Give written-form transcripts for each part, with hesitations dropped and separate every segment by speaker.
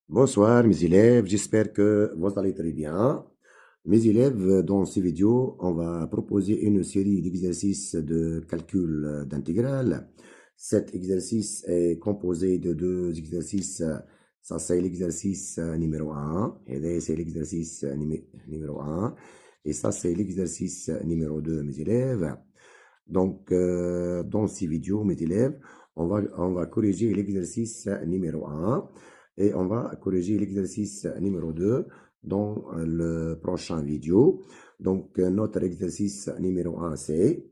Speaker 1: Bonsoir mes élèves, j'espère que vous allez très bien. Mes élèves, dans ces vidéos, on va proposer une série d'exercices de calcul d'intégrale. Cet exercice est composé de deux exercices. Ça, c'est l'exercice numéro 1, et c'est l'exercice numéro 1, et ça, c'est l'exercice numéro 2, mes élèves. Donc, dans ces vidéos, mes élèves, on va corriger l'exercice numéro 1 et on va corriger l'exercice numéro 2 dans le prochain vidéo. Donc, notre exercice numéro 1, c'est,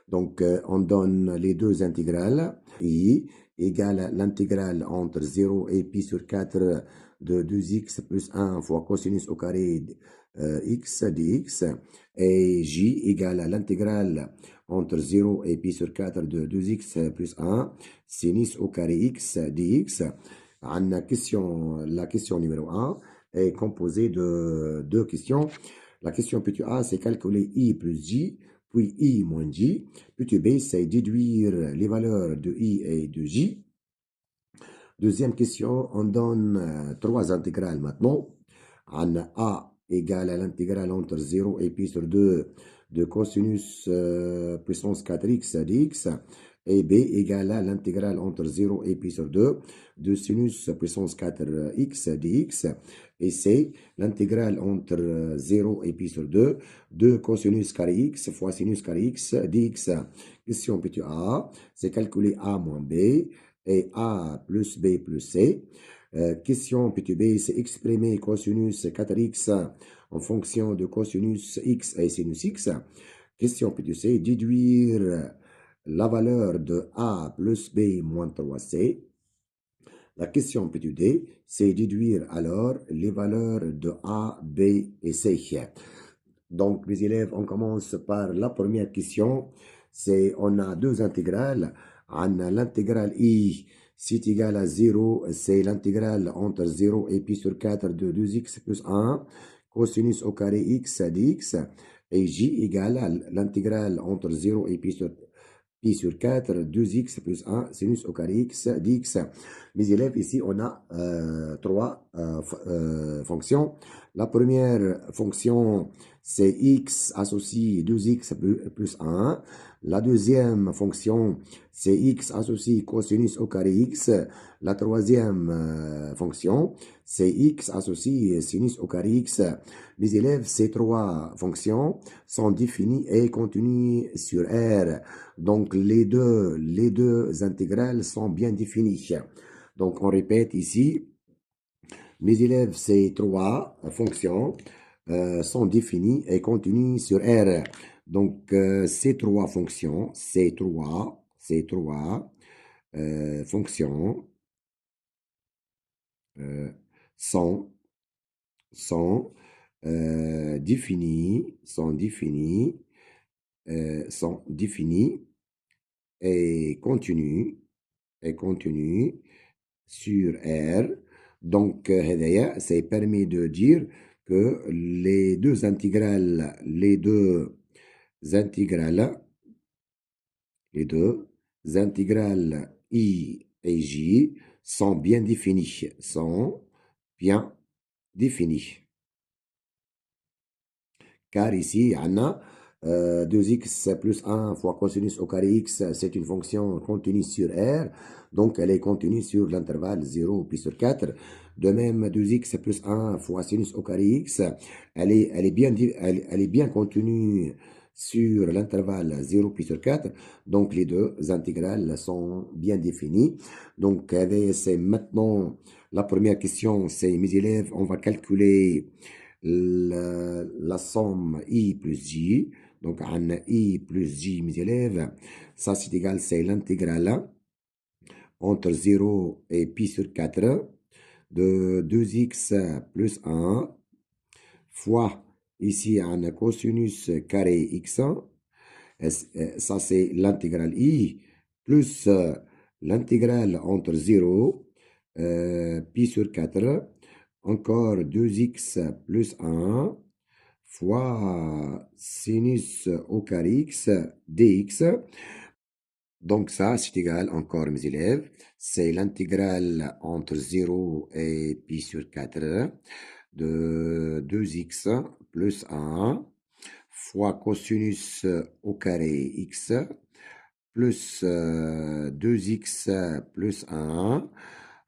Speaker 1: donc, on donne les deux intégrales. I égale l'intégrale entre 0 et pi sur 4 de 2x plus 1 fois cosinus au carré x dx. Et J égale l'intégrale entre 0 et pi sur 4 de 2x plus 1 sinus au carré x dx. La question numéro 1 est composée de deux questions. La question petit A, c'est calculer I plus J, puis I moins J. Petit B, c'est déduire les valeurs de I et de J. Deuxième question, on donne trois intégrales maintenant. On a A égale à l'intégrale entre 0 et pi sur 2 de cosinus puissance 4x dx. Et B égale à l'intégrale entre 0 et pi sur 2 de sinus puissance 4x dx. Et C, l'intégrale entre 0 et pi sur 2 de cosinus carré x fois sinus carré x dx. Question petit A, c'est calculer A moins B et A plus B plus C. Question petit B, c'est exprimer cosinus 4x en fonction de cosinus x et sinus x. Question petit C, déduire la valeur de A plus B moins 3C. La question petit D, c'est déduire alors les valeurs de A, B et C. Donc, mes élèves, on commence par la première question. C'est, on a deux intégrales. On a l'intégrale I, c'est égal à 0. C'est l'intégrale entre 0 et pi sur 4 de 2x plus 1, cosinus au carré x dx. Et J égale à l'intégrale entre 0 et pi sur 4, 2x plus 1, sinus au carré x dx. Mes élèves, ici, on a trois fonctions. La première fonction, c'est x associé 2x plus 1. La deuxième fonction, c'est x associé cosinus au carré x. La troisième fonction, c'est x associé sinus au carré x. Mes élèves, ces trois fonctions sont définies et continues sur R. Donc, les deux intégrales sont bien définies. Donc, on répète ici. Mes élèves, ces trois fonctions sont définies et continuent sur R. Donc, ces trois fonctions euh, sont, sont définies et continuent sur R. Donc, ça permet de dire que les deux intégrales I et J sont bien définies. Car ici, on a 2x plus 1 fois cosinus au carré x, c'est une fonction continue sur R, donc elle est continue sur l'intervalle 0 pi sur 4. De même, 2x plus 1 fois sinus au carré x, elle est bien contenue sur l'intervalle 0 pi sur 4, donc les deux intégrales sont bien définies. Donc, c'est maintenant la première question, c'est mes élèves, on va calculer la somme I plus J. Donc, on a I plus J, mes élèves. Ça, c'est égal, c'est l'intégrale entre 0 et pi sur 4 de 2x plus 1 fois, ici, on a cosinus carré x. Ça, c'est l'intégrale I plus l'intégrale entre 0 pi sur 4 encore 2x plus 1 fois sinus au carré x dx. Donc ça, c'est égal encore, mes élèves, c'est l'intégrale entre 0 et pi sur 4 de 2x plus 1 fois cosinus au carré x plus 2x plus 1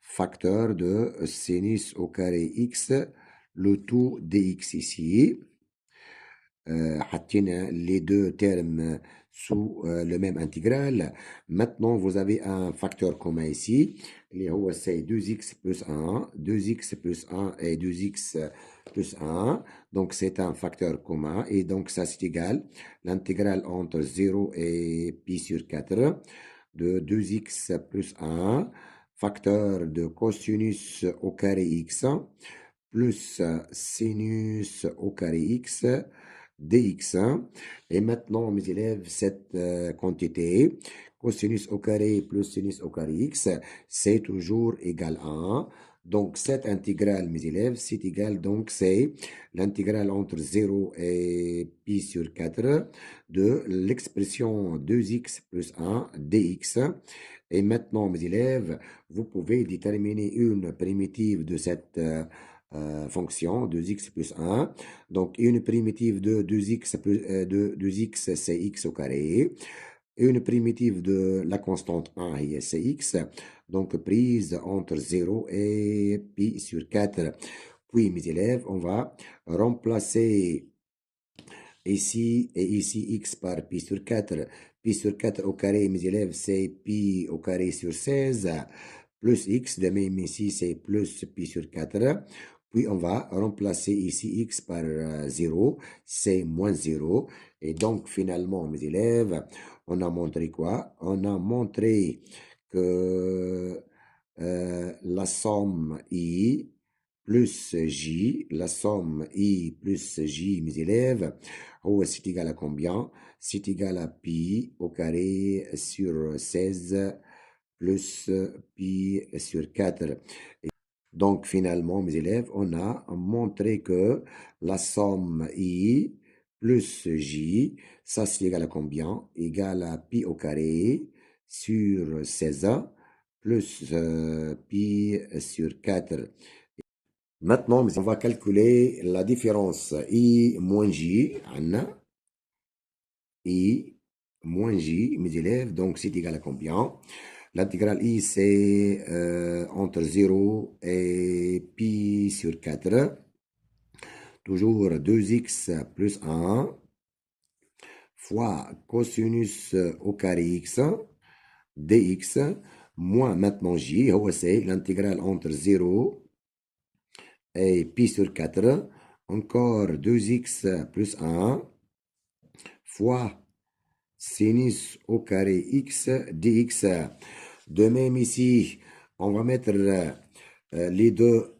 Speaker 1: facteur de sinus au carré x, le tout dx ici. حطينا les deux termes sous le même intégral. Maintenant, vous avez un facteur commun ici. C'est 2x plus 1, 2x plus 1 et 2x plus 1. Donc, c'est un facteur commun. Et donc, ça, c'est égal. L'intégrale entre 0 et pi sur 4 de 2x plus 1, facteur de cosinus au carré x, plus sinus au carré x, dx. Et maintenant, mes élèves, cette quantité, cosinus au carré plus sinus au carré x, c'est toujours égal à 1. Donc, cette intégrale, mes élèves, c'est égal, donc, c'est l'intégrale entre 0 et pi sur 4 de l'expression 2x plus 1 dx. Et maintenant, mes élèves, vous pouvez déterminer une primitive de cette fonction 2x plus 1. Donc, une primitive de 2x, de 2x, c'est x au carré. Et une primitive de la constante 1, c'est x. Donc, prise entre 0 et pi sur 4. Puis, mes élèves, on va remplacer ici et ici x par pi sur 4. Pi sur 4 au carré, mes élèves, c'est pi au carré sur 16 plus x. De même ici, c'est plus pi sur 4. Puis, on va remplacer ici x par 0. C'est moins 0. Et donc, finalement, mes élèves, on a montré quoi? On a montré que la somme I plus J, la somme I plus J, mes élèves, c'est égal à combien? C'est égal à pi au carré sur 16 plus pi sur 4. Donc, finalement, mes élèves, on a montré que la somme I plus J, ça c'est égal à combien? Égal à pi au carré sur 16 plus pi sur 4. Maintenant, on va calculer la différence I moins J. I moins J, mes élèves, donc c'est égal à combien? L'intégrale I, c'est entre 0 et pi sur 4. Toujours 2x plus 1 fois cosinus au carré x dx moins maintenant J, c'est l'intégrale entre 0 et pi sur 4. Encore 2x plus 1 fois sinus au carré x dx. De même ici, on va mettre les deux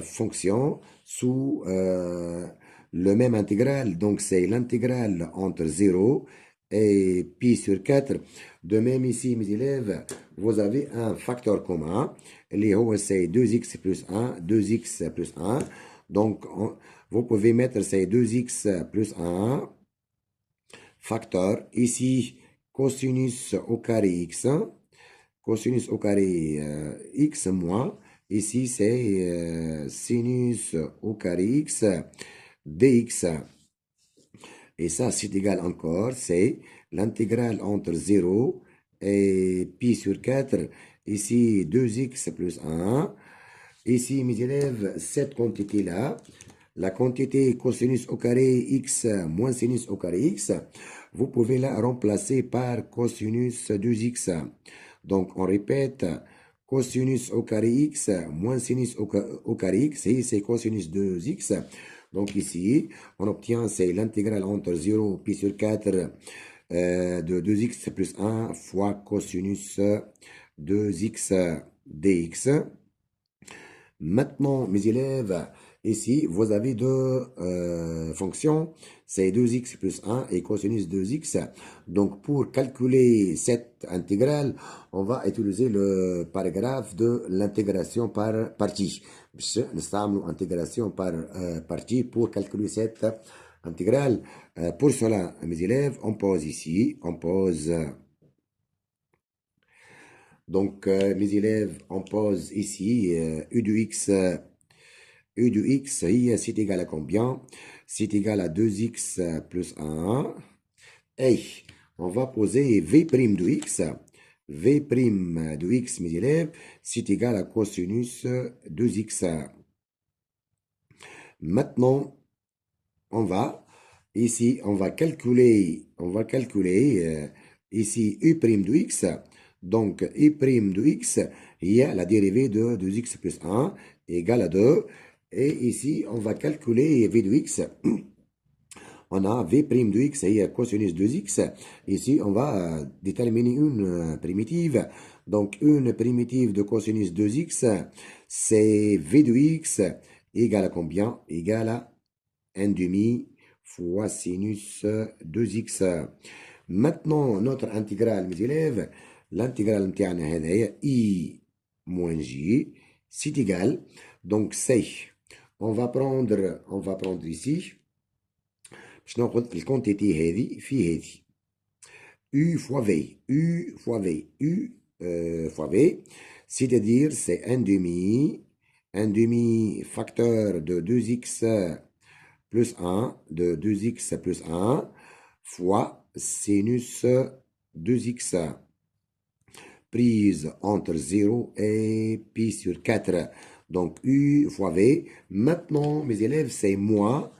Speaker 1: fonctions sous le même intégral. Donc, c'est l'intégrale entre 0 et pi sur 4. De même ici, mes élèves, vous avez un facteur commun. C'est 2x plus 1, 2x plus 1. Donc, vous pouvez mettre ces 2x plus 1 facteur. Ici, cosinus au carré x. Cosinus au carré x moins. Ici, c'est sinus au carré x dx. Et ça, c'est égal encore, c'est l'intégrale entre 0 et pi sur 4. Ici, 2x plus 1. Ici, mes élèves, cette quantité-là, la quantité cosinus au carré x moins sinus au carré x, vous pouvez la remplacer par cosinus 2x. Donc, on répète, cosinus au carré x moins sinus au carré x, et c'est cosinus 2x. Donc ici, on obtient, c'est l'intégrale entre 0 pi sur 4 de 2x plus 1 fois cosinus 2x dx. Maintenant, mes élèves, ici, vous avez deux fonctions, c'est 2x plus 1 et cosinus 2x. Donc, pour calculer cette intégrale, on va utiliser le paragraphe de l'intégration par partie. Nous avons intégration par partie pour calculer cette intégrale. Pour cela, mes élèves, on pose ici, on pose Donc, mes élèves, on pose ici U de X. U de X, c'est égal à combien? C'est égal à 2X plus 1. Et on va poser V' de X. V' de X, mes élèves, c'est égal à cosinus 2X. Maintenant, on va ici, on va calculer ici U' de X. Donc, U' de X, il y a la dérivée de 2X plus 1 égale à 2. Et ici, on va calculer V de X. On a V' de X et cosinus 2X. Ici, on va déterminer une primitive. Donc, une primitive de cosinus 2X, c'est V de X égale à combien? Égale à 1 demi fois sinus 2X. Maintenant, notre intégrale, mes élèves, l'intégrale est I moins J, c'est égal. Donc, c'est, on va prendre ici, الكونتيتي هذه في هذه U fois V, U fois V, U fois V, c'est-à-dire c'est un demi facteur de 2x plus 1, de 2x plus 1, fois sinus 2x, prise entre 0 et pi sur 4. Donc U fois V. Maintenant, mes élèves, c'est moins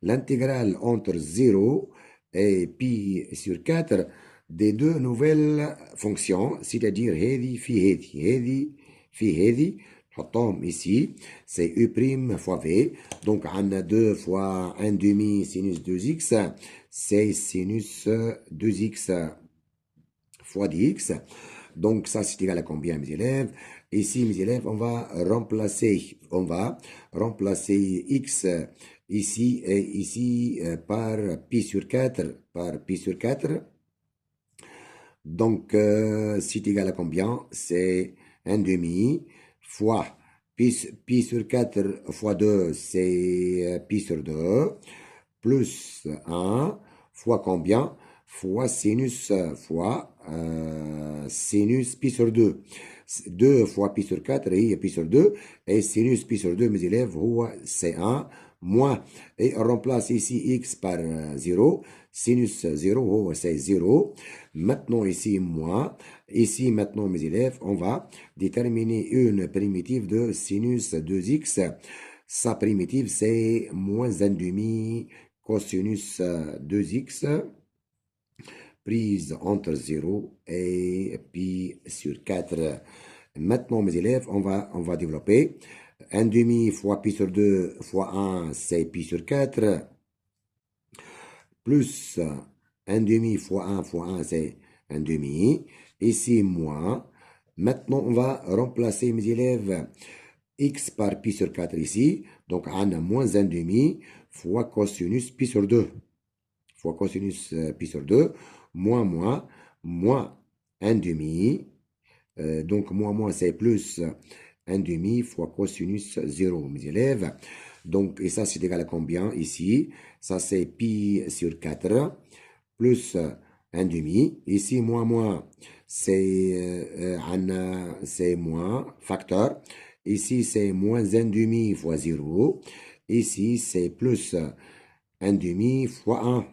Speaker 1: l'intégrale entre 0 et pi sur 4 des deux nouvelles fonctions, c'est-à-dire هذه في هذه في هذه. نحطهم ici, c'est U' fois V. Donc, on a 2 fois 1 demi sinus 2x, c'est sinus 2x fois dx. Donc, ça, c'est égal à combien, mes élèves? Ici, mes élèves, on va remplacer x ici et ici par pi sur 4, Donc, c'est égal à combien? C'est 1 demi fois pi sur 4 fois 2, c'est pi sur 2, plus 1 fois combien? Fois sinus sinus pi sur 2. 2 fois pi sur 4 et pi sur 2. Et sinus pi sur 2, mes élèves, c'est 1 moins. Et on remplace ici x par 0. Sinus 0, c'est 0. Maintenant, ici, moins. Ici, maintenant, mes élèves, on va déterminer une primitive de sinus 2x. Sa primitive, c'est moins 1 demi cosinus 2x prise entre 0 et pi sur 4. Maintenant, mes élèves, on va développer 1 demi fois pi sur 2 fois 1, c'est pi sur 4, plus 1 demi fois 1, c'est 1 demi. Ici, moins. Maintenant, on va remplacer, mes élèves, x par pi sur 4 ici. Donc, on a moins 1 demi fois cosinus pi sur 2. Fois cosinus pi sur 2, moins 1 demi. Donc, moins, c'est plus 1 demi fois cosinus 0, mes élèves. Donc, et ça, c'est égal à combien ici? Ça, c'est pi sur 4 plus 1 demi. Ici, moins, c'est moins, facteur. Ici, c'est moins 1 demi fois 0. Ici, c'est plus 1 demi fois 1.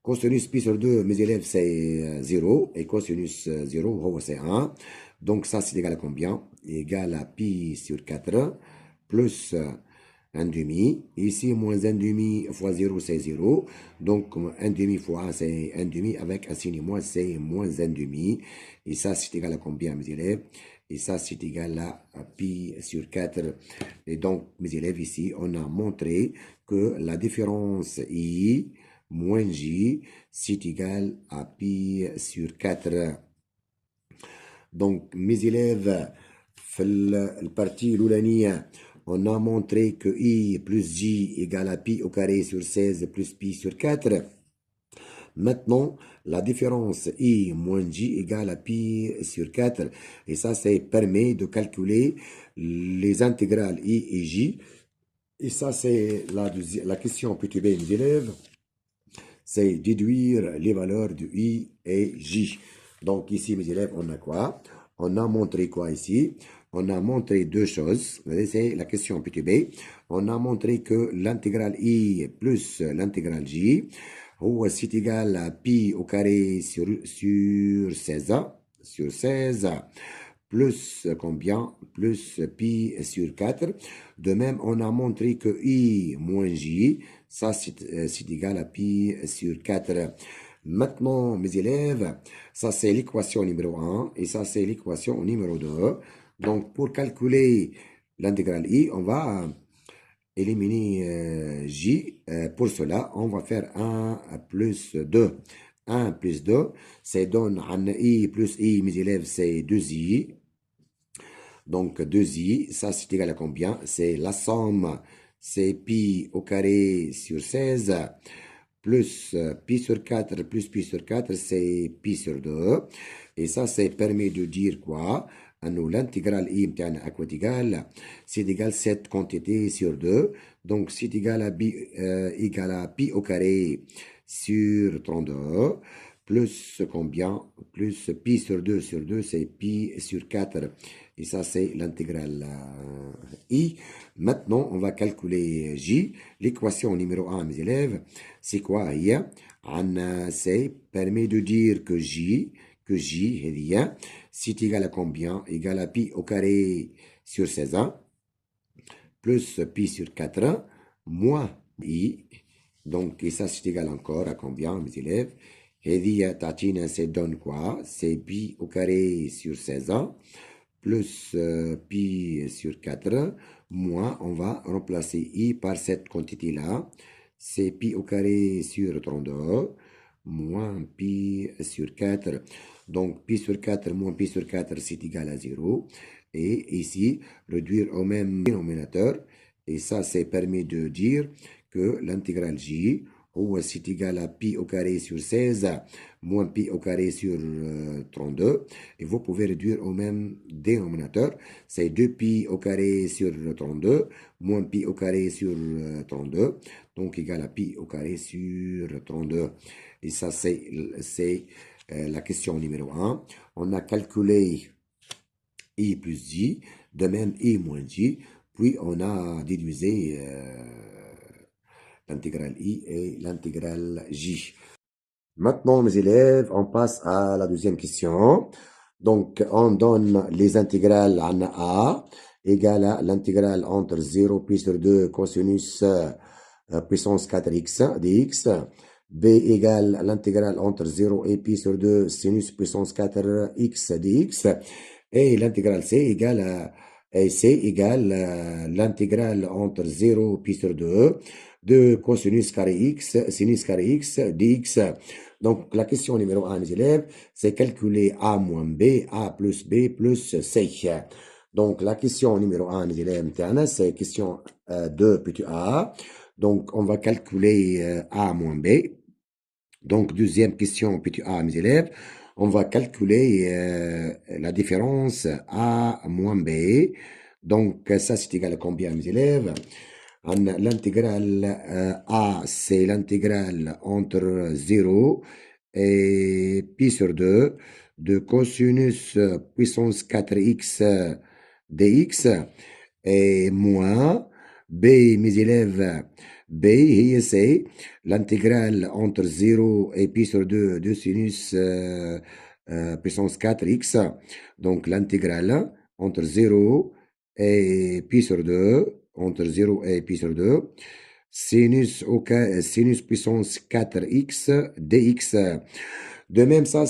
Speaker 1: Cosinus pi sur 2, mes élèves, c'est 0. Et cosinus 0, c'est 1. Donc, ça, c'est égal à combien? Égal à pi sur 4 plus 1 demi. Ici, moins 1 demi fois 0, c'est 0. Donc, 1 demi fois 1, c'est 1 demi. Avec un signe moins, c'est moins 1 demi. Et ça, c'est égal à combien, mes élèves? Et ça, c'est égal à pi sur 4. Et donc, mes élèves, ici, on a montré que la différence I moins J, c'est égal à pi sur 4. Donc, mes élèves, la partie l'oulania, on a montré que I plus J égale à pi au carré sur 16 plus pi sur 4. Maintenant, la différence I moins J égale à pi sur 4. Et ça permet de calculer les intégrales I et J. Et ça, c'est la question petit b, mes élèves. C'est déduire les valeurs de I et J. Donc ici, mes élèves, on a quoi? On a montré quoi ici? On a montré deux choses. C'est la question petit b. On a montré que l'intégrale i plus l'intégrale j, c'est égal à pi au carré sur 16, plus combien? Plus pi sur 4. De même, on a montré que i moins j, ça c'est égal à pi sur 4. Maintenant, mes élèves, ça c'est l'équation numéro 1 et ça c'est l'équation numéro 2. Donc, pour calculer l'intégrale i, on va éliminer j. Pour cela, on va faire 1 plus 2. 1 plus 2, ça donne i plus i, mes élèves, c'est 2i. Donc 2i, ça c'est égal à combien? C'est la somme, c'est pi au carré sur 16 plus pi sur 4 plus pi sur 4, c'est pi sur 2. Et ça permet de dire quoi? Nous, l'intégrale i à quoi égal? C'est égal à cette quantité sur 2. Donc c'est égal à pi au carré sur 32 plus combien? Plus pi sur 2 sur 2, c'est pi sur 4. Et ça, c'est l'intégrale i. Maintenant, on va calculer j. L'équation numéro 1, mes élèves, c'est quoi? C'est permet de dire que j, c'est égal à combien? Égal à pi au carré sur 16 plus pi sur 4 moins i. Donc, et ça, c'est égal encore à combien, mes élèves? هذه تعطينا ça donne quoi? C'est pi au carré sur 16 plus pi sur 4 moins, on va remplacer i par cette quantité-là. C'est pi au carré sur 32 moins pi sur 4. Donc, pi sur 4 moins pi sur 4, c'est égal à 0. Et ici, réduire au même dénominateur. Et ça permet de dire que l'intégrale j, c'est égal à pi au carré sur 16 moins pi au carré sur 32. Et vous pouvez réduire au même dénominateur. C'est 2pi au carré sur 32 moins pi au carré sur 32. Donc égal à pi au carré sur 32. Et ça, c'est la question numéro 1. On a calculé i plus j, de même i moins j, puis on a déduisé l'intégrale i et l'intégrale j. Maintenant, mes élèves, on passe à la deuxième question. Donc, on donne les intégrales en a égale à l'intégrale entre 0 pi sur 2 cosinus puissance 4x dx. B égale l'intégrale entre 0 et pi sur 2 sinus puissance 4x dx. Et l'intégrale c égale l'intégrale entre 0 pi sur 2 de cosinus carré x, sinus carré x dx. Donc, la question numéro 1, mes élèves, c'est calculer a moins b, a plus b plus c. Donc, la question numéro 1, mes élèves, c'est question 2 petit a. Donc, on va calculer a moins b. Donc, deuxième question petit a, mes élèves, on va calculer la différence a moins b. Donc, ça, c'est égal à combien, mes élèves? L'intégrale a, c'est l'intégrale entre 0 et pi sur 2 de cosinus puissance 4x dx et moins b, mes élèves, b, c'est l'intégrale entre 0 et pi sur 2 de sinus puissance 4x. Donc l'intégrale entre 0 et pi sur 2, entre 0 et pi sur 2, sinus puissance 4x dx. De même, ça,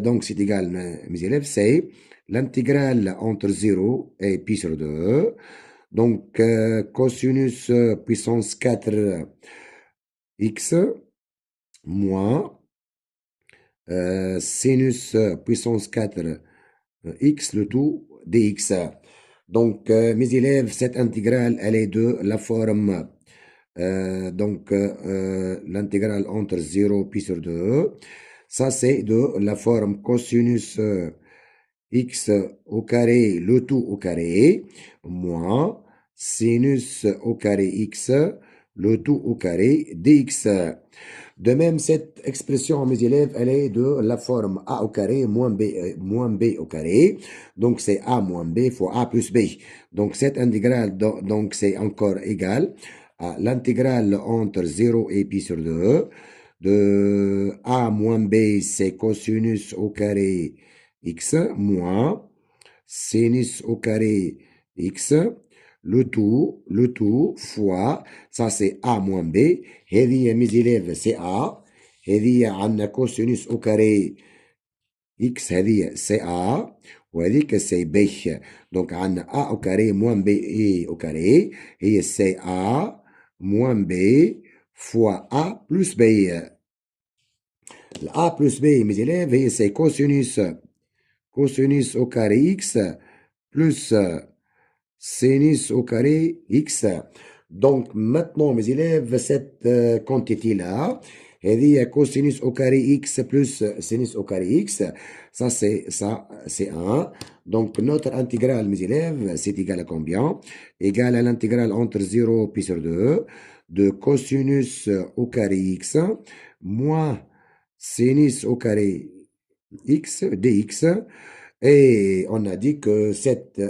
Speaker 1: donc c'est égal, mes élèves, c'est l'intégrale entre 0 et pi sur 2. Donc, cosinus puissance 4x moins sinus puissance 4x, le tout dx. Donc, mes élèves, cette intégrale, elle est de la forme, l'intégrale entre 0 pi sur 2. Ça, c'est de la forme cosinus x au carré, le tout au carré, moins sinus au carré x, le tout au carré dx. De même, cette expression, mes élèves, elle est de la forme a au carré moins b au carré. Donc, c'est a moins b fois a plus b. Donc, cette intégrale, donc, c'est encore égal à l'intégrale entre 0 et pi sur 2 de a moins b, c'est cosinus au carré x moins sinus au carré x, le tout fois, ça c'est a moins b, هذه mes élèves c'est a, هذه عندنا cosinus au carré x هذه c'est a, وهذيك c'est b. Donc عندنا a au carré moins b et au carré, هي c'est a moins b fois a plus b. A plus b, mes élèves, هي c'est cosinus au carré x plus sinus au carré x. Donc maintenant, mes élèves, cette quantité-là, elle dit cosinus au carré x plus sinus au carré x, ça c'est 1. Donc notre intégrale, mes élèves, c'est égal à combien? Égal à l'intégrale entre 0 pi sur 2 de cosinus au carré x moins sinus au carré x dx. Et on a dit que cette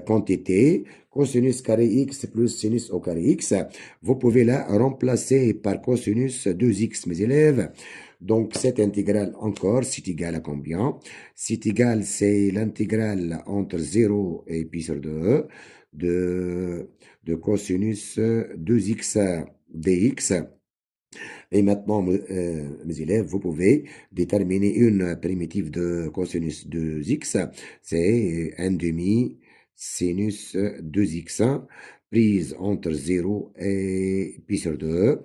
Speaker 1: quantité, cosinus carré x plus sinus au carré x, vous pouvez la remplacer par cosinus 2x, mes élèves. Donc, cette intégrale encore, c'est égal à combien? C'est égal, c'est l'intégrale entre 0 et pi sur 2 de cosinus 2x dx. Et maintenant, mes élèves, vous pouvez déterminer une primitive de cosinus de x. C'est 1 demi sinus 2x prise entre 0 et pi sur 2.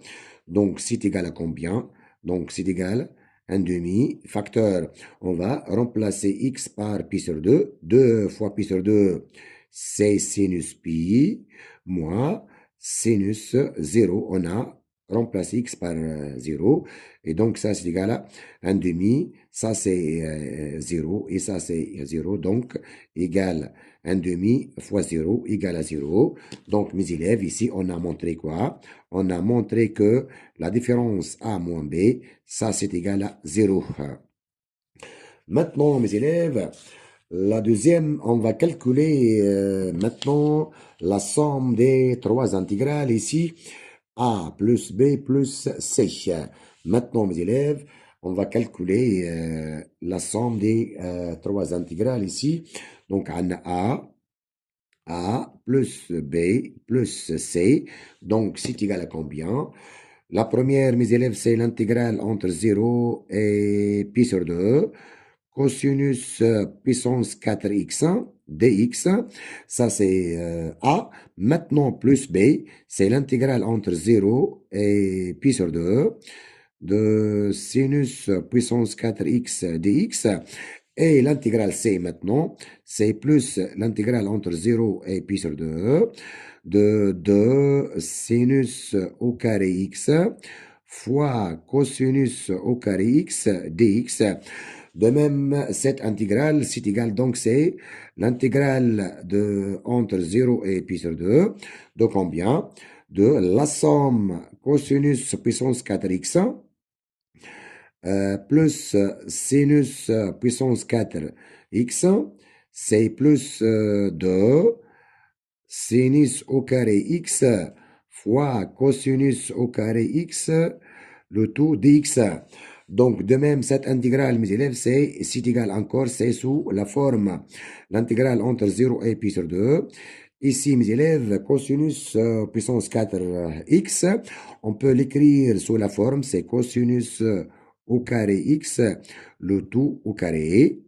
Speaker 1: Donc, c'est égal à combien? Donc, c'est égal à 1 demi facteur. On va remplacer x par pi sur 2. 2 fois pi sur 2, c'est sinus pi moins sinus 0. On a remplacer x par 0. Et donc, ça, c'est égal à 1 demi. Ça, c'est 0. Et ça, c'est 0. Donc, égal 1 demi fois 0 égale à 0. Donc, mes élèves, ici, on a montré quoi? On a montré que la différence A moins B, ça, c'est égal à 0. Maintenant, mes élèves, la deuxième, on va calculer maintenant la somme des trois intégrales ici. A plus B plus C. Maintenant, mes élèves, on va calculer la somme des trois intégrales ici. Donc, on a A plus B plus C. Donc, c'est égal à combien? La première, mes élèves, c'est l'intégrale entre 0 et pi sur 2. Cosinus puissance 4x dx, ça c'est A. Maintenant, plus B, c'est l'intégrale entre 0 et pi sur 2 de sinus puissance 4x dx. Et l'intégrale C maintenant, c'est plus l'intégrale entre 0 et pi sur 2 de 2 sinus au carré x fois cosinus au carré x dx. De même, cette intégrale, c'est égal, donc c'est l'intégrale de entre 0 et pi sur 2 de combien? De la somme cosinus puissance 4x plus sinus puissance 4x, c'est plus 2 sinus au carré x fois cosinus au carré x, le tout dx. Donc, de même, cette intégrale, mes élèves, c'est égal encore, c'est sous la forme, l'intégrale entre 0 et pi sur 2. Ici, mes élèves, cosinus puissance 4x, on peut l'écrire sous la forme, c'est cosinus au carré x, le tout au carré,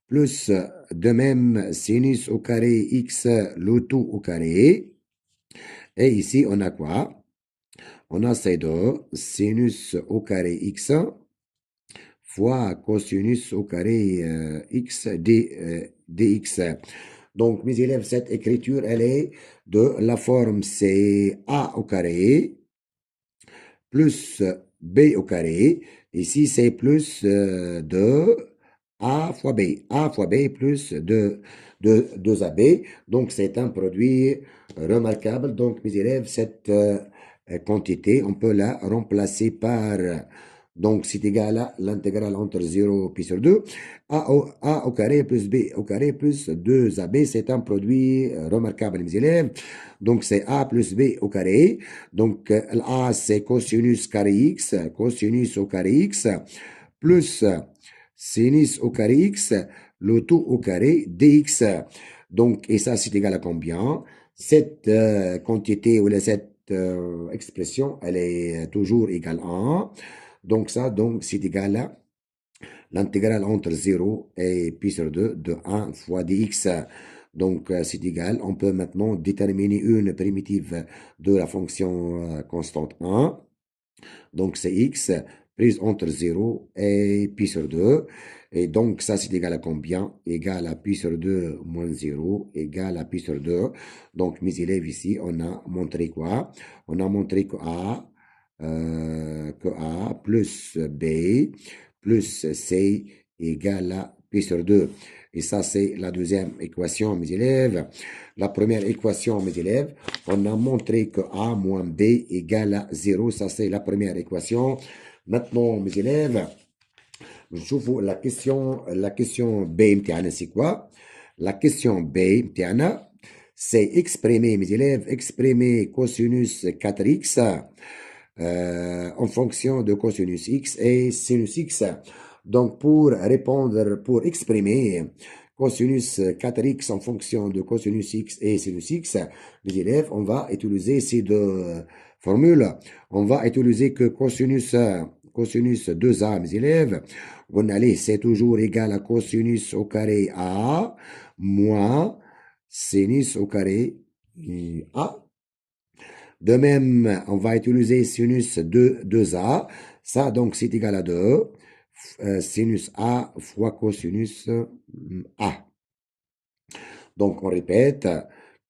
Speaker 1: plus de même sinus au carré x, le tout au carré. Et ici, on a quoi? On a C2, sinus au carré x fois cosinus au carré x dx. Donc, mes élèves, cette écriture, elle est de la forme c'est a au carré plus b au carré. Ici, c'est plus de a fois b plus 2AB. Donc, c'est un produit remarquable. Donc, mes élèves, cette quantité, on peut la remplacer par, donc c'est égal à l'intégrale entre 0 pi sur 2, A au carré plus B au carré plus 2AB, c'est un produit remarquable, mes élèves. Donc c'est A plus B au carré. Donc A c'est cosinus carré X, cosinus au carré X, plus sinus au carré X, le tout au carré dx. Donc, et ça c'est égal à combien? Cette quantité ou cette expression, elle est toujours égale à 1. Donc ça, donc c'est égal à l'intégrale entre 0 et pi sur 2 de 1 fois dx. Donc c'est égal, on peut maintenant déterminer une primitive de la fonction constante 1. Donc c'est x prise entre 0 et pi sur 2. Et donc ça c'est égal à combien? Égal à pi sur 2 moins 0 égal à pi sur 2. Donc mes élèves ici, on a montré quoi? On a montré que A plus B plus C égale à pi sur 2. Et ça, c'est la deuxième équation, mes élèves. La première équation, mes élèves, on a montré que A moins B égale à 0. Ça, c'est la première équation. Maintenant, mes élèves, je vous la question B, c'est quoi? La question B, c'est exprimer, mes élèves, exprimer cosinus 4x en fonction de cosinus x et sinus x. Donc, pour répondre, pour exprimer cosinus 4x en fonction de cosinus x et sinus x, les élèves, on va utiliser ces deux formules. On va utiliser que cosinus 2a, mes élèves. On allait, c'est toujours égal à cosinus au carré a moins sinus au carré a. De même, on va utiliser sinus 2a. Ça, donc, c'est égal à 2. Sinus a fois cosinus a. Donc, on répète.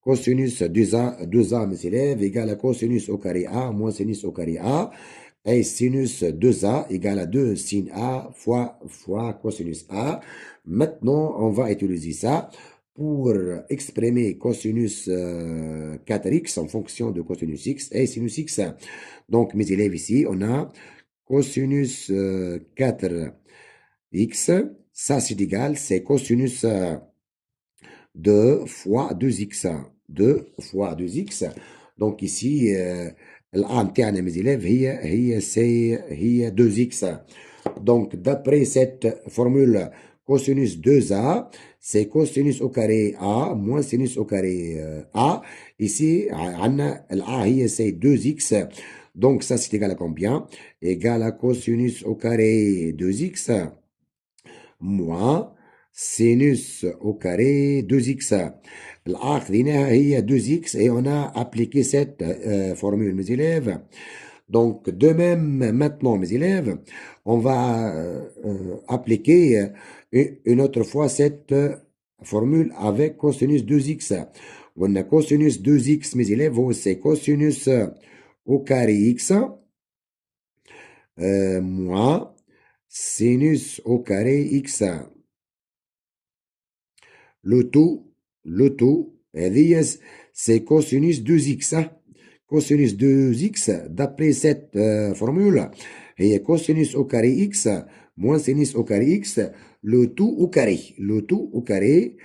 Speaker 1: Cosinus 2a, mes élèves, égale à cosinus au carré a moins sinus au carré a. Et sinus 2a égale à 2 sin a fois cosinus a. Maintenant, on va utiliser ça pour exprimer cosinus 4x en fonction de cosinus x et sinus x. Donc, mes élèves ici, on a cosinus 4x, ça c'est égal, c'est cosinus 2 fois 2x. 2 fois 2x. Donc ici, الآ نتاعنا mes élèves هي 2x. Donc d'après cette formule cosinus 2a, c'est cosinus au carré a moins sinus au carré a. Ici, الآ c'est 2x. Donc ça c'est égal à combien? Égal à cosinus au carré 2x moins sinus au carré 2x. الآ خذيناها هي 2x et on a appliqué cette formule, mes élèves. Donc, de même, maintenant, mes élèves, on va appliquer une autre fois cette formule avec cosinus 2x. On a cosinus 2x, mes élèves, c'est cosinus au carré x moins sinus au carré x. Le tout, c'est cosinus 2x. Cosinus 2x, d'après cette formule, et cosinus au carré x moins sinus au carré x, le tout au carré. Le tout au carré.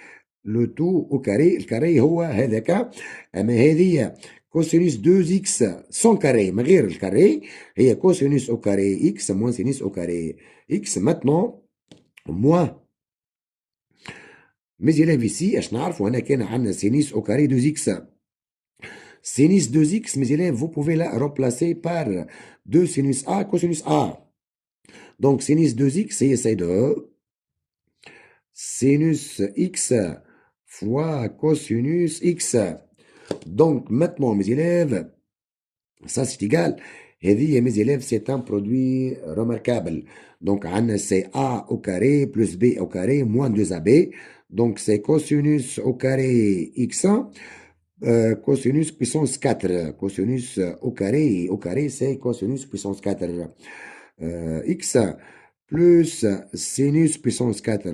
Speaker 1: الكاري هو هذاك. أما هذه cosinus 2x sans carré, من غير الكاري, هي cosinus au carré x moins sinus au carré x. Maintenant, moins. mes élèves ici, اش نعرفوا هنا كان عندنا sinus au carré 2x. Sinus 2x, mes élèves, vous pouvez la remplacer par 2 sinus a cosinus a. Donc, sinus 2x, c'est de sinus x fois cosinus x. Donc, maintenant, mes élèves, ça c'est égal. Et mes élèves, c'est un produit remarquable. Donc, c'est a au carré plus b au carré moins 2ab. Donc, c'est cosinus au carré x. Cosinus puissance 4. Cosinus au carré, c'est cosinus puissance 4 x plus sinus puissance 4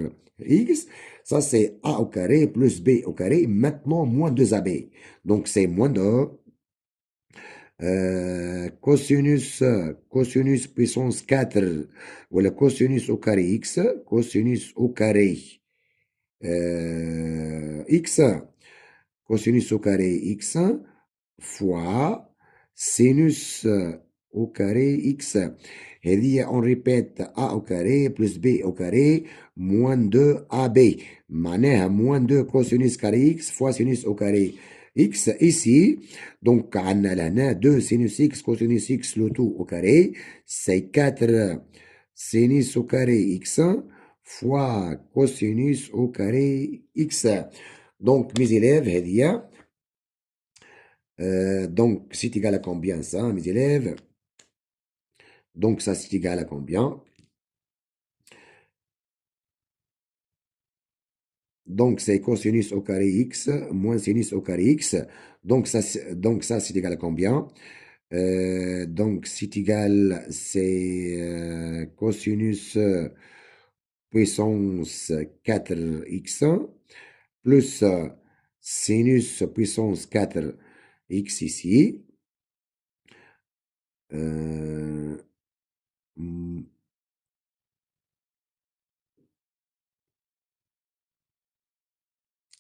Speaker 1: x. Ça, c'est A au carré plus B au carré. Maintenant, moins 2AB. Donc, c'est moins 2. Cosinus puissance 4. Voilà, cosinus au carré X. Cosinus au carré X. Cosinus au carré X fois sinus au carré X. Et on répète A au carré plus B au carré moins 2AB. معناها moins 2 cosinus carré X fois sinus au carré X ici. Donc, on a là 2 sinus X cosinus X le tout au carré. C'est 4 sinus au carré X fois cosinus au carré X. Donc, mes élèves, donc, c'est égal à combien ça, mes élèves? Donc, ça, c'est égal à combien? Donc, c'est cosinus au carré x moins sinus au carré x. Donc, ça, c'est égal à combien? Donc, c'est égal, c'est cosinus puissance 4x plus sinus puissance 4x ici. Hmm,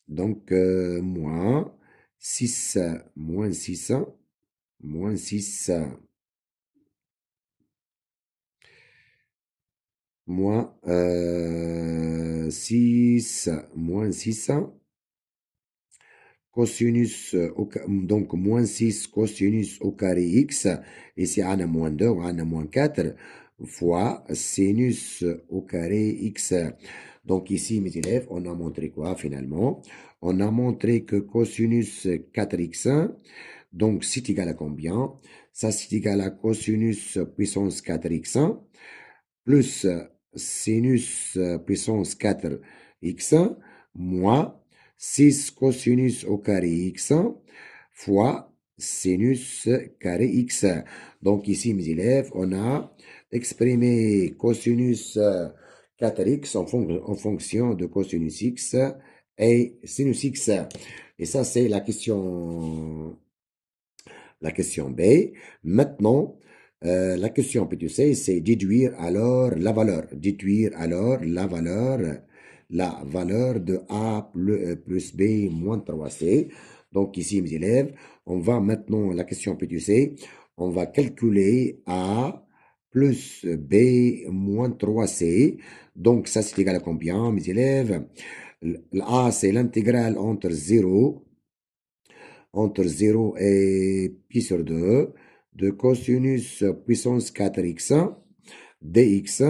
Speaker 1: Donc, moins 6, moins 6, moins 6, moins 6, cosinus, donc moins 6 cosinus au carré x, ici on a moins 2, on a moins 4, fois sinus au carré x. Donc ici, mes élèves, on a montré quoi finalement? On a montré que cosinus 4x, donc c'est égal à combien? Ça, c'est égal à cosinus puissance 4x plus sinus puissance 4x moins 6 cosinus au carré x fois sinus carré x. Donc ici, mes élèves, on a exprimé cosinus 4x en fonction de cosinus x et sinus x. Et ça, c'est la question B. Maintenant, la question P2C, c'est déduire alors la valeur. Déduire alors la valeur de A plus B moins 3C. Donc ici, mes élèves, on va maintenant, la question P2C, on va calculer A plus B moins 3C. Donc ça, c'est égal à combien, mes élèves? A, c'est l'intégrale entre 0 et pi sur 2 de cosinus puissance 4x dx.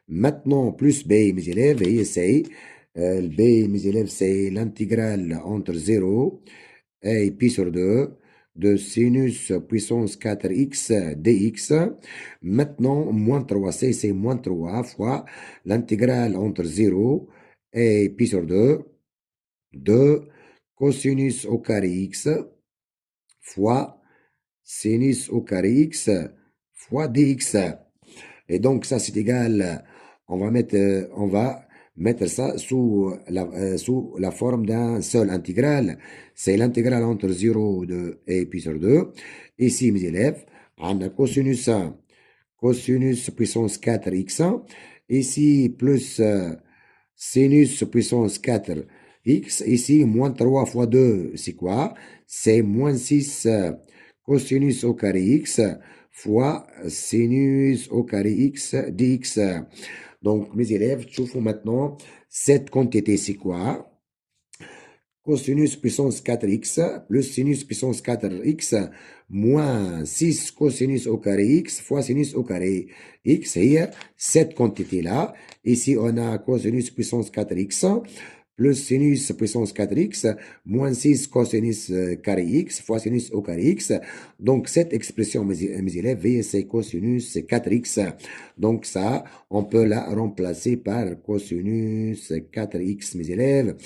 Speaker 1: Maintenant, plus b, mes élèves, et essaye. B, mes élèves, c'est l'intégrale entre 0 et pi sur 2 de sinus puissance 4x dx. Maintenant, moins 3c, c'est moins 3 fois l'intégrale entre 0 et pi sur 2 de cosinus au carré x fois sinus au carré x fois dx. Et donc, ça, c'est égal, on va mettre ça sous la forme d'un seul intégral. C'est l'intégrale entre 0 et pi sur 2. Ici, mes élèves, on a cosinus puissance 4x. Ici, plus sinus puissance 4x. Ici, moins 3 fois 2, c'est quoi? C'est moins 6 cosinus au carré x fois sinus au carré x dx. Donc, mes élèves, je vous maintenant, cette quantité, c'est quoi? Cosinus puissance 4x plus sinus puissance 4x moins 6 cosinus au carré x fois sinus au carré x. Et cette quantité-là, ici, on a cosinus puissance 4x plus sinus puissance 4x moins 6 cosinus carré x fois sinus au carré x. Donc, cette expression, mes élèves, veuillez c'est cosinus 4x. Donc, ça, on peut la remplacer par cosinus 4x, mes élèves.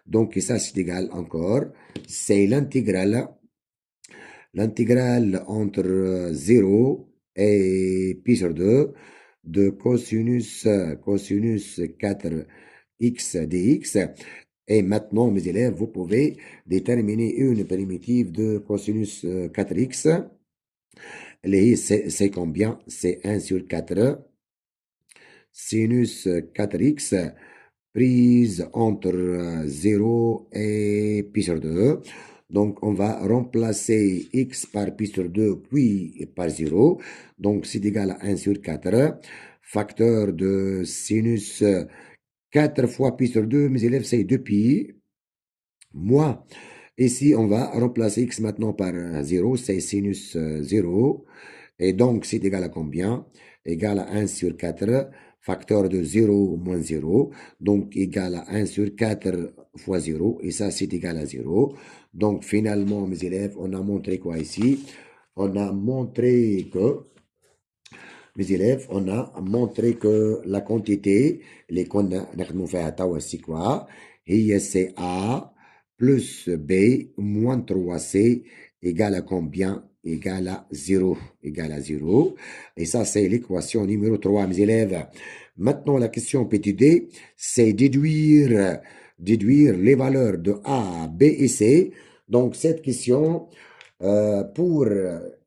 Speaker 1: Donc, ça, c'est égal encore. C'est l'intégrale entre 0 et pi sur 2 de cosinus 4 x dx. Et maintenant, mes élèves, vous pouvez déterminer une primitive de cosinus 4x. C'est combien? C'est 1 sur 4 sinus 4x prise entre 0 et pi sur 2. Donc, on va remplacer x par pi sur 2, puis par 0. Donc, c'est égal à 1 sur 4. Facteur de sinus 4 fois pi sur 2, mes élèves, c'est 2 pi. Moins. Ici, on va remplacer x maintenant par 0, c'est sinus 0. Et donc, c'est égal à combien? Égal à 1 sur 4, facteur de 0 moins 0. Donc, égal à 1 sur 4 fois 0. Et ça, c'est égal à 0. Donc, finalement, mes élèves, on a montré quoi ici? On a montré que, mes élèves, on a montré que la quantité, les qu'on a fait c'est quoi? Et c'est A plus B moins 3C égale à combien? Égale à 0. Égale à 0. Et ça, c'est l'équation numéro 3, mes élèves. Maintenant, la question petit d, c'est déduire les valeurs de A, B et C. Donc, cette question, pour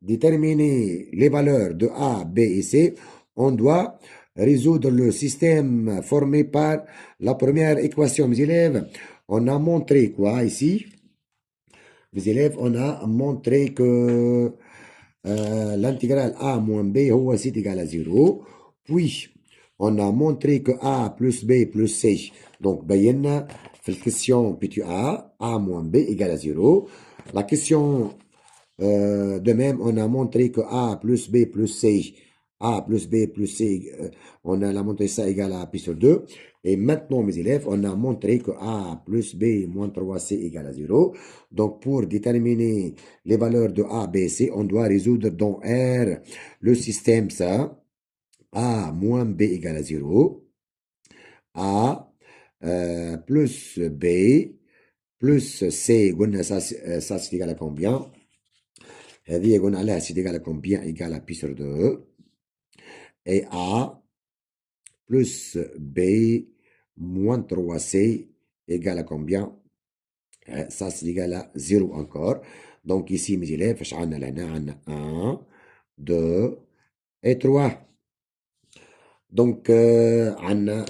Speaker 1: déterminer les valeurs de A, B et C, on doit résoudre le système formé par la première équation. Mes élèves, on a montré quoi ici? Mes élèves, on a montré que l'intégrale A moins B c'est égal à 0. Puis, on a montré que A plus B plus C. Donc, بينا في الكسيون بي A moins B égale à 0. La question de même, on a montré que A plus B plus C, A plus B plus C, on a montré ça égal à pi sur 2. Et maintenant, mes élèves, on a montré que A plus B moins 3C égale à 0. Donc, pour déterminer les valeurs de A, B, C, on doit résoudre dans R le système ça. A moins B égale à 0. A plus B plus C, ça c'est égal à combien? هذه قلنا عليها سي égal à combien? Égal à pi sur 2. Et A plus B moins 3C égale à combien? Ça c'est égal à 0 encore. Donc ici mes élèves, فاش عندنا لهنا عندنا 1 2 et 3. Donc عندنا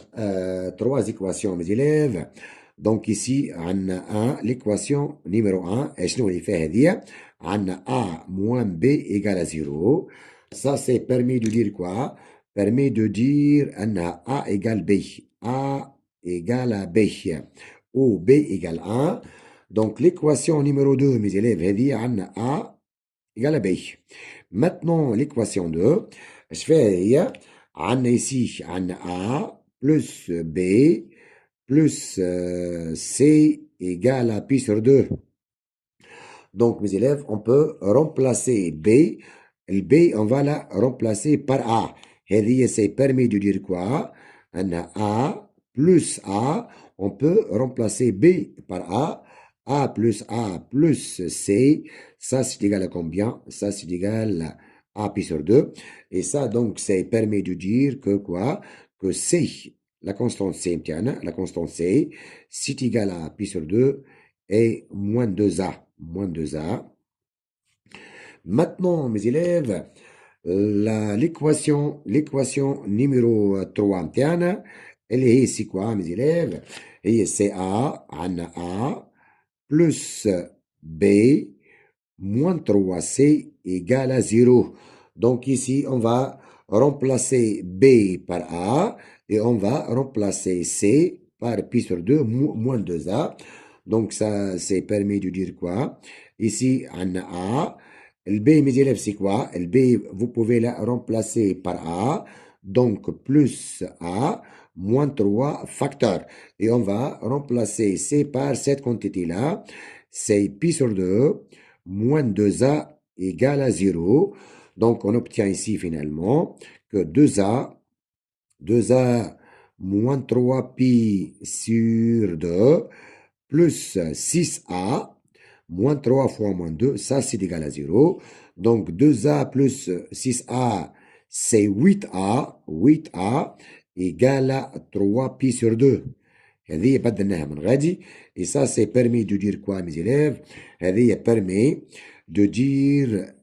Speaker 1: 3 équations mes élèves. Donc ici عندنا 1 l'équation numéro 1 شنو اللي فيها هذه؟ عندنا A moins B égale à 0. Ça, c'est permis de dire quoi? Permet de dire A égale B. A égale à B. Ou B égale 1. Donc, l'équation numéro 2, mes élèves, هذه عندنا A égale à B. Maintenant, l'équation 2, je fais هي عندنا ici عندنا A plus B plus C égale à pi sur 2. Donc, mes élèves, on peut remplacer B. Le B, on va la remplacer par A. Et c'est permis de dire quoi? A plus A. On peut remplacer B par A. A plus C. Ça, c'est égal à combien? Ça, c'est égal à pi sur 2. Et ça, donc, c'est permis de dire que quoi? Que C, la constante C, la constante C, c'est égal à pi sur 2 et moins 2A. Moins 2A. Maintenant, mes élèves, l'équation numéro 3 elle est ici quoi, mes élèves? Et c'est A, A, plus B, moins 3C égale à 0. Donc ici, on va remplacer B par A et on va remplacer C par pi sur 2 moins 2A. Donc ça, c'est permis de dire quoi? Ici, on a A. Le B, mes élèves, c'est quoi? Le B, vous pouvez la remplacer par A. Donc, plus A, moins 3 facteur. Et on va remplacer C par cette quantité-là. C'est pi sur 2, moins 2A égale à 0. Donc, on obtient ici, finalement, que 2A moins 3 pi sur 2 plus 6A moins 3 fois moins 2, ça c'est égal à 0. Donc 2A plus 6A, c'est 8A égale à 3 pi sur 2. هذه بدلناها من غادي. Et ça, c'est permis de dire quoi, mes élèves? هذه permet de dire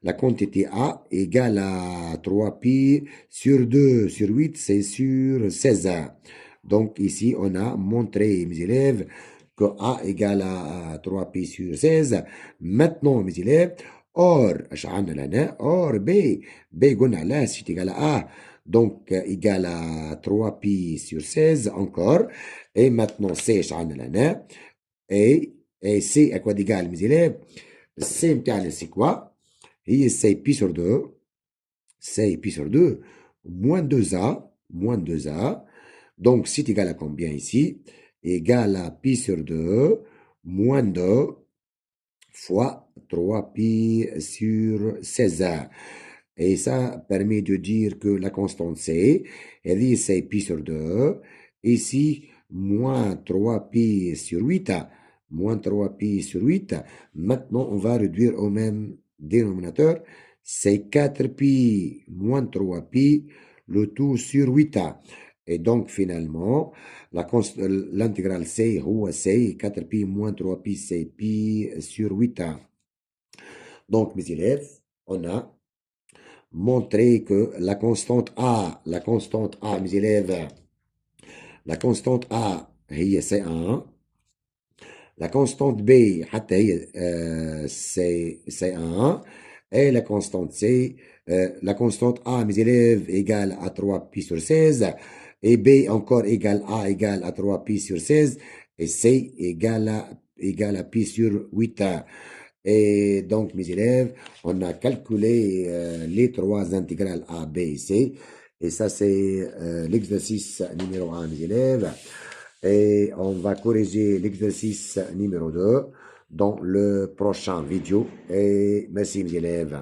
Speaker 1: la quantité A égale à 3pi sur 2 sur 8, c'est sur 16. Donc ici, on a montré, mes élèves, que A égale à 3pi sur 16. Maintenant, mes élèves, or, or B قلنا علاه c'est égal à A. Donc, égal à 3pi sur 16 encore. Et maintenant, C, et C à quoi d'égal, mes élèves? C, c'est quoi? Et c'est pi sur 2. C'est pi sur 2. Moins 2A. Moins 2A. Donc, c'est égal à combien ici? Égal à pi sur 2. Moins 2 fois 3pi sur 16. Et ça permet de dire que la constante C, elle dit c'est pi sur 2. Ici, moins 3pi sur 8. Moins 3pi sur 8. Maintenant, on va réduire au même dénominateur. C'est 4pi moins 3pi, le tout sur 8. Et donc, finalement, l'intégrale C, c'est 4pi moins 3pi, c'est pi sur 8. Donc, mes élèves, on a montré que la constante A, mes élèves, la constante A, c'est 1. La constante B, c'est 1. Et la constante C, la constante A, mes élèves, égale à 3pi sur 16. Et B encore égale à 3pi sur 16. Et C égale à pi sur 8. Et donc, mes élèves, on a calculé les trois intégrales A, B et C. Et ça, c'est l'exercice numéro 1, mes élèves. Et on va corriger l'exercice numéro 2 dans le prochain vidéo. Et merci, mes élèves.